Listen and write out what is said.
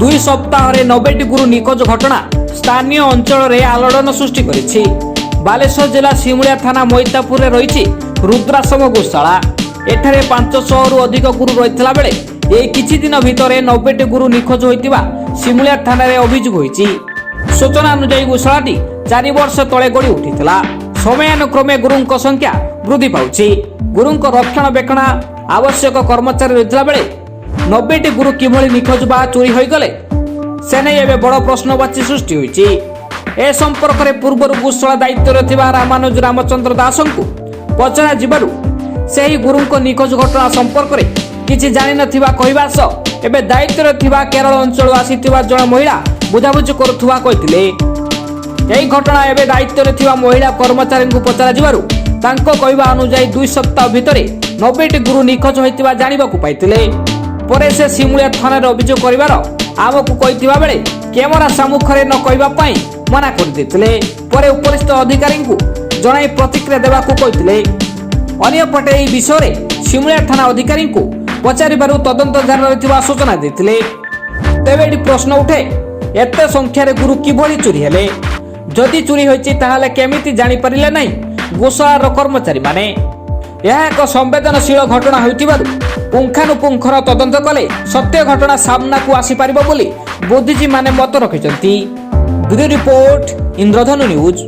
2 सप्ताह 90टी गुरु निखोज घटना स्थानीय अंचल में आलोड़न सृष्टि करिछि। बालेश्वर जिला सिमुलिया थाना मोइतापुर में रही रुद्राश्रम गोशाला। एठारे 500 रु अधिक गुरु रही बेले यह किछि दिन भितर 90टी गुरु निखोज होइतिबा सिमुलिया थाना रे अभियोग होइछि। सूचना अनुसार गोशालाटी 4 वर्ष तले गड़ी उठिथिला। समयानुक्रमे गुरुंक संख्या वृद्धि पाउछि। गुरुंक रक्षणाबेक्षण आवश्यक कर्मचारी रहितला बेले 90टी गुरु किभଳି निखोज बा चोरी होई गले से नहीं एबे बड़ प्रश्नवाची सृष्टि होइछि। ए संपर्क रे पूर्वरु गोशाला दायित्व रे थिबा रामानुज रामचंद्र दासंकु पचरा जिबारु सेही गुरुंक निखोज घटना संपर्क रे किछि जानि नथिबा कहिबा सह एबे दायित्व रे थिबा केरल अंचल आसीथिबा जण महिला बुझाबुझी करुथुवा कहिथिले। एही घटना एबे दायित्व रे थिबा महिला कर्मचारी को पचरा जिबारु तांको कहिबा अनुसार 2 सप्ताह भितरे 90टी गुरु निखोज होइतिबा जानिबाकू पाइथिले। परे से सिमुलिया थाना रे अभियोग करिवार आमकू कहिथिबा बेले कैमरा सम्मुखरे न कहिबा पई मना कर देथिले। परे उपरिस्थ अधिकारी को जणाई प्रतिक्रिया देबाकू कहिथिले। अन्यपटे एही विषय रे सिमुलिया थाना अधिकारी को पचारिबारु तदंत जारी रहिथिबा सूचना देथिले। तेबे एठी प्रश्न उठे एते संख्या रे गुरु किभଳି चोरी हेले? जदि चोरी होइछि ताहाले केमिति जानि परिले नै गोशालार कर्मचारी माने? यह एक संवेदनशील घटना होइतिबारु पुंखानुपुंखर तदंत कले सत्य घटना सामना को आसी पारिबो बोली बुद्धिजीवी माने मत रखिसंती। Video report Indradhanu news.